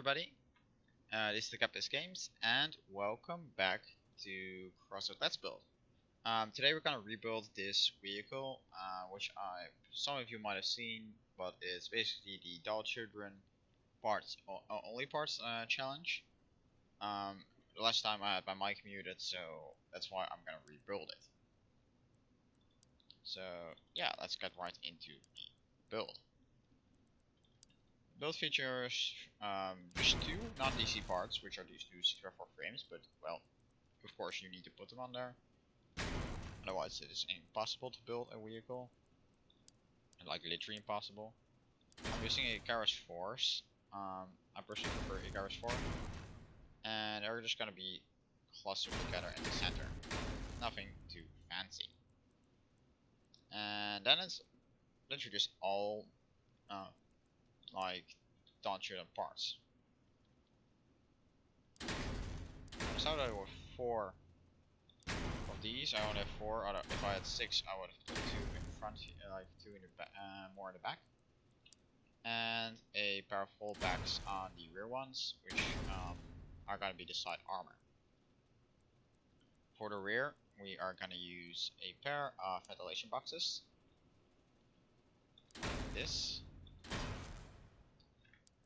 everybody, this is the Capis Games, and welcome back to Crossout Let's Build. Today we're gonna rebuild this vehicle, which some of you might have seen, but it's basically the Doll Children parts, only parts challenge. The last time I had my mic muted, so that's why I'm gonna rebuild it. So yeah, let's get right into the build. Build features just two non-DC parts, which are these two 64 frames, but well, of course you need to put them on there. Otherwise it is impossible to build a vehicle. And like literally impossible. I'm using a Garage Force. I personally prefer a Garage 4. And they're just gonna be clustered together in the center. Nothing too fancy. And then it's literally just all like don't shoot them parts. I started with 4 of these. I only have 4. If I had 6, I would have put 2 in front, like 2 in the back, more in the back, and a pair of holdbacks on the rear ones, which are gonna be the side armor. For the rear, we are gonna use a pair of ventilation boxes. Like this.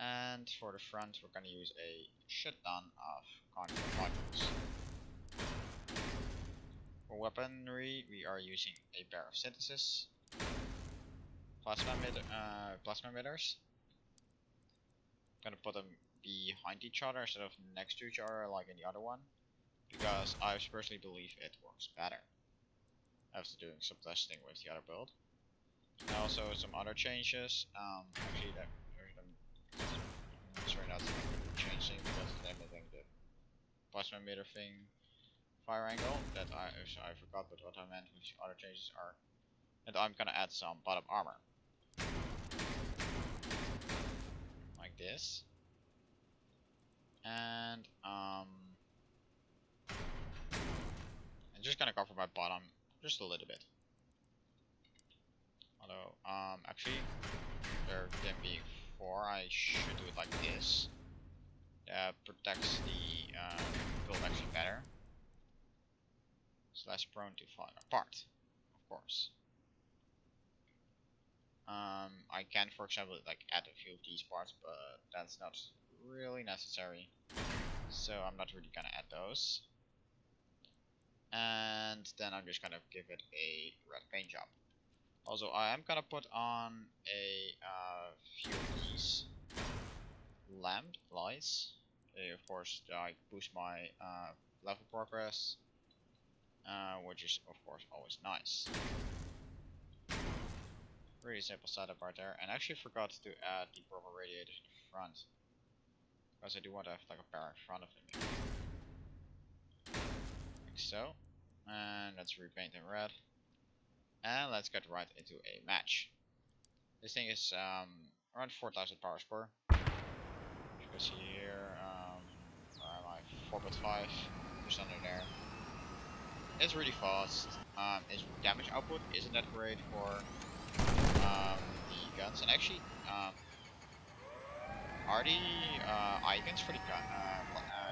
And for the front, we're gonna use a shit ton of concrete rifles. For weaponry, we are using a pair of synthesis, plasma emitters. Gonna put them behind each other instead of next to each other like in the other one, because I personally believe it works better after doing some testing with the other build. And also some other changes. Actually, I'm sorry, not changing because I'm emitting the plasma emitter thing fire angle that I forgot, but what I meant with other changes are that I'm gonna add some bottom armor like this, and I'm just gonna cover my bottom just a little bit. Although actually there can be 4, I should do it like this. That protects the build actually better. It's less prone to falling apart, of course. I can, for example, like add a few of these parts, but that's not really necessary. So I'm not really gonna add those. And then I'm just gonna give it a red paint job. Also, I am gonna put on a few of these lamp lights. They, of course, like boost my level progress, which is of course always nice. Really simple setup right there, and I actually forgot to add the purple radiators in the front, because I do want to have like a pair in front of them here. Like so. And let's repaint them red. And let's get right into a match. This thing is around 4000 power score. As you can see here, around like 4.5, just under there. It's really fast. Its damage output isn't that great for the guns, and actually are the icons for the gun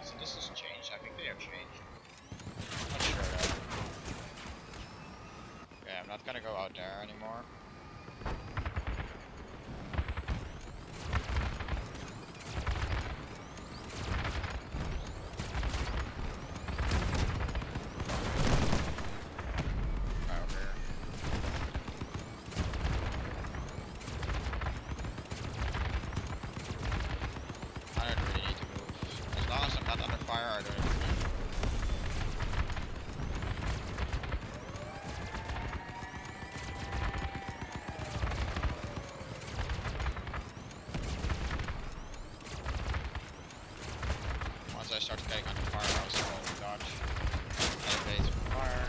so this has changed. I think they have changed. I'm not sure though. Okay, I'm not gonna go out there anymore. Once I start getting under fire, I'll slowly dodge. Elevate from fire.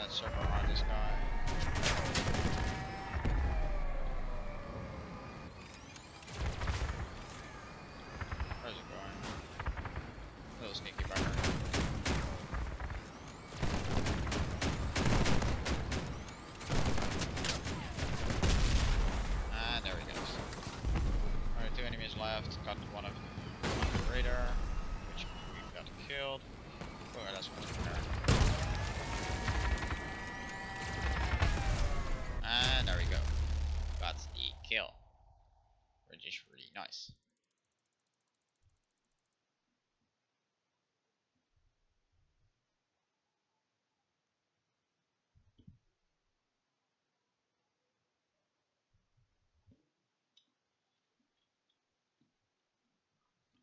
Let's circle around this guy. Where's it going?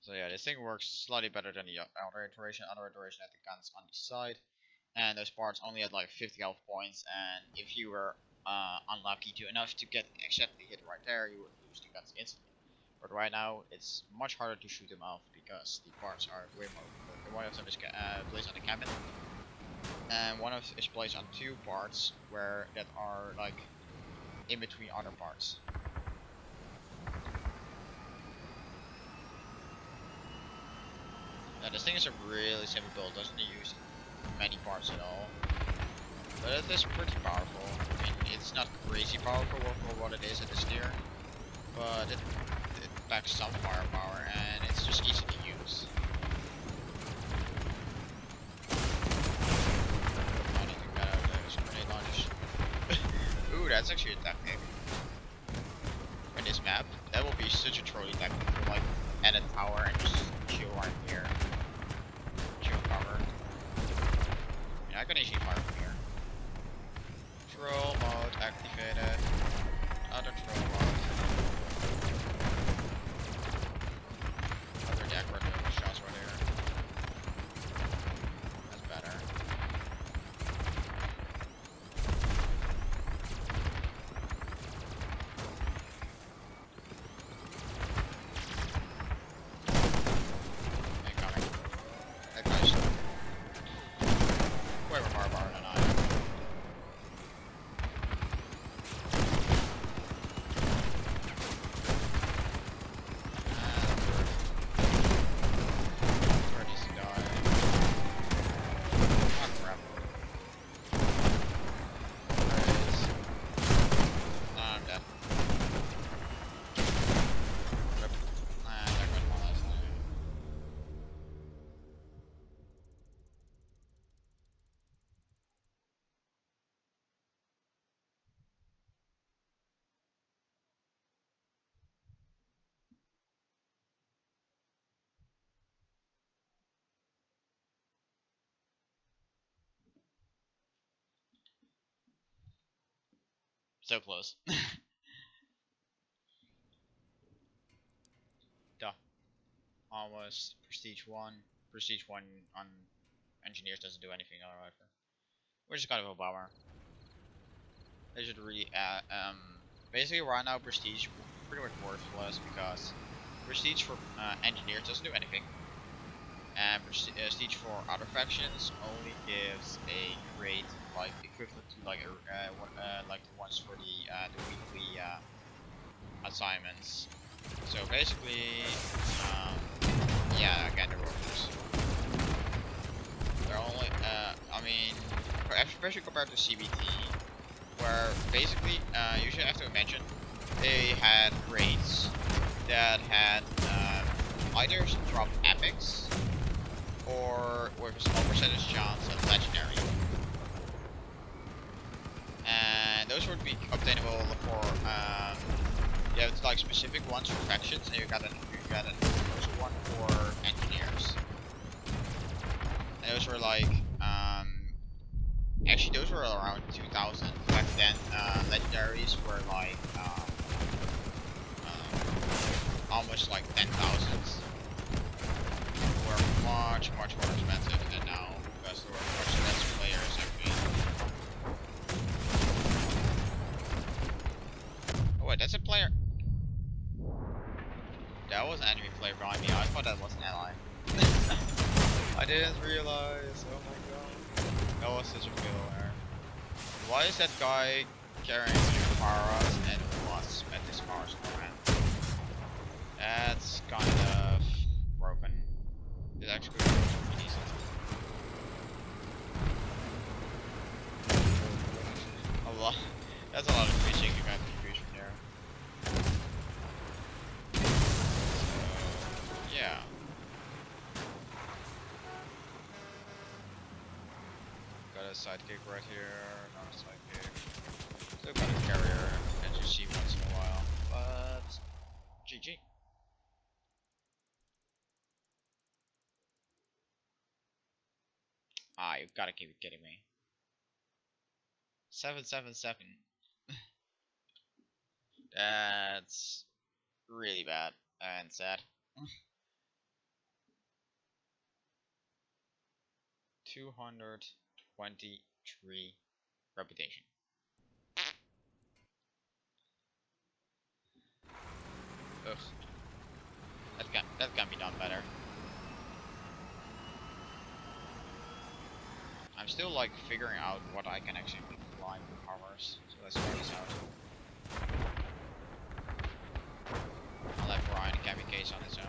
So yeah, this thing works slightly better than the other iteration. Other iteration had the guns on the side, and those parts only had like 50 health points. And if you were unlucky enough to get exactly hit right there, you would lose the guns instantly. But right now, it's much harder to shoot them off because the parts are way more overpowered. One of them is placed on the cabin, and one of is placed on two parts where that are like in between other parts. Now this thing is a really simple build, doesn't use many parts at all, but it is pretty powerful. I mean, it's not crazy powerful for what it is at this tier, but it packs some firepower and it's just easy to use. I need to get out of those grenade launchers. Ooh, that's actually a tactic. In this map, that will be such a trolly tactic to like add a tower and just chill right here. Chill cover. Yeah, I can easily fire from here. Troll mode activated. Other troll mode. Other deck right there. Shots right there. That's better. Incoming. That guy's way more firepower than I am. So close. Duh. Almost. Prestige 1. Prestige 1 on engineers doesn't do anything on a rifle. Which is kind of a bummer. They should really basically right now Prestige pretty much worthless because Prestige for engineers doesn't do anything. And Prestige for other factions only gives a grade like equivalent to like like the ones for the weekly assignments. So basically, yeah, again they're worthless. They're only, I mean, especially compared to CBT, where basically, you should have to imagine they had grades that had either drop epics or with a small percentage chance of legendary. And those would be obtainable for you have like specific ones for factions, and you got an universal one for engineers. And those were like actually those were around 2000 back then. Legendaries were like almost like 10,000. Were much more expensive than now because there were much less players actually. Oh wait, that's a player. That was an enemy player behind me. I thought that was an ally. I didn't realize. Oh my god. That was such a fail there. Why is that guy carrying two Maras and plus at this Mars command? That's kind of broken. It's actually pretty decent. A lot. That's a lot of fishing you got to fish from there. So, yeah. Got a sidekick right here. Not a sidekick. Still got a carrier, as you see once in a while. But GG. Ah, you've got to keep kidding me. 777. That's really bad and sad. 223 reputation. Ugh. That can be done better. I'm still like figuring out what I can actually climb with armors. So let's try this out. I'll let Brian can be case on its own.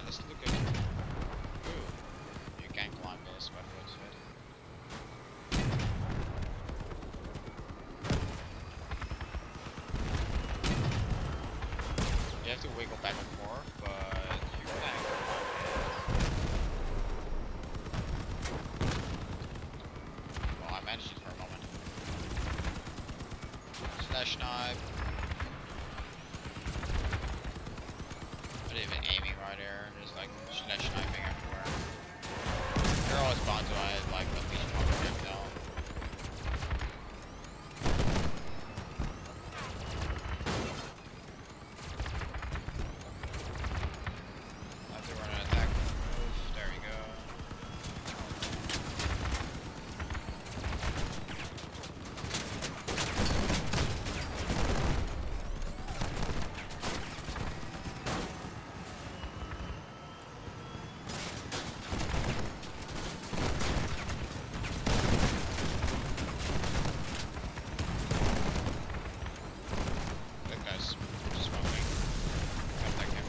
Let's look at. Ooh, you can climb this, but what's it? You have to wiggle back and forth, but you can climb it. Well, I managed it for a moment. Slash knife. Not even aiming right here, just like slash sniping everywhere. You're always bound to like at least one projectile. I have to run an attack move. There we go. That guy's smoking. Attack him.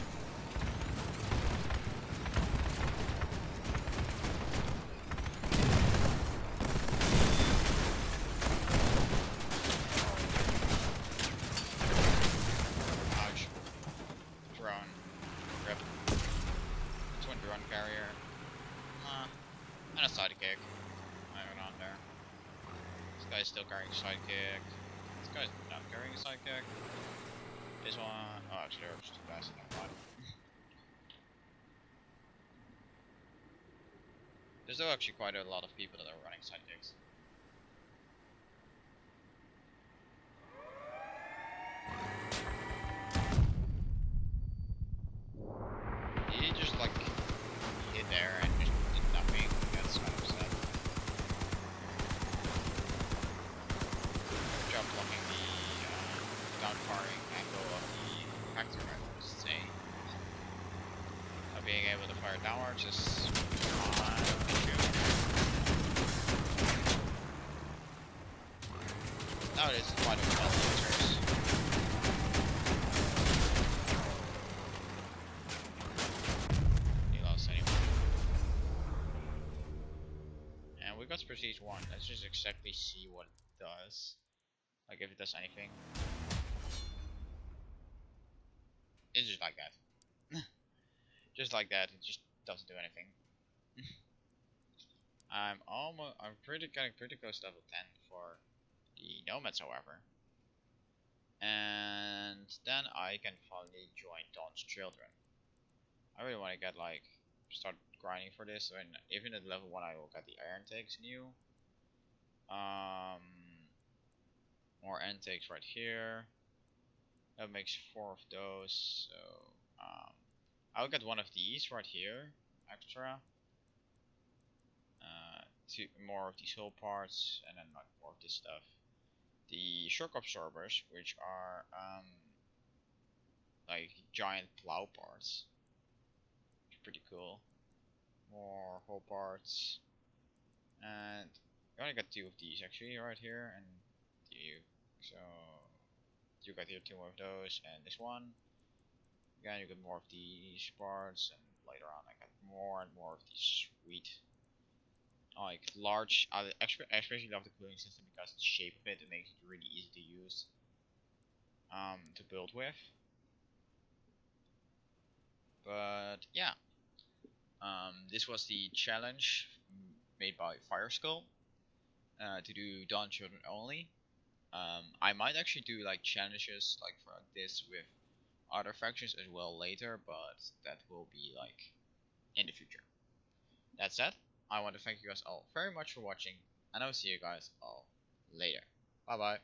Ouch. Drone. Rip. That's one drone carrier. And a sidekick. I went on there. This guy's still carrying a sidekick. This guy's not carrying a sidekick. This one. Oh, actually, they're just too fast. Never mind. There's still actually quite a lot of people that are running sidekicks. He just like hit there and just did nothing. That's kind of sad. Good job blocking the down firing angle of the factor, I must say. Not being able to fire downwards is fine. Nowadays it's quite a lot of lasers. He lost anyway. And we got Prestige 1. Let's just exactly see what it does. Like if it does anything. It's just like that. Just like that, it just doesn't do anything. I'm getting pretty close to level 10 for the nomads, however. And then I can finally join Dawn's Children. I really want to get like start grinding for this. I mean, even at level 1 I will get the iron takes new. More intakes right here. That makes 4 of those, so I'll get one of these right here, extra. Two more of these hull parts, and then like more of this stuff. The shock absorbers, which are like giant plow parts, which are pretty cool. More hull parts, and I only got 2 of these actually right here, and you. So you got here 2 more of those, and this one. Again, you get more of these parts, and later on I got more and more of these sweet, like large. I especially love the cooling system because the shape of it makes it really easy to use, to build with. But yeah, this was the challenge made by Fire Skull to do Dawn Children only. I might actually do like challenges like for this with other factions as well later, but that will be like in the future. That said, I want to thank you guys all very much for watching, and I will see you guys all later. Bye bye.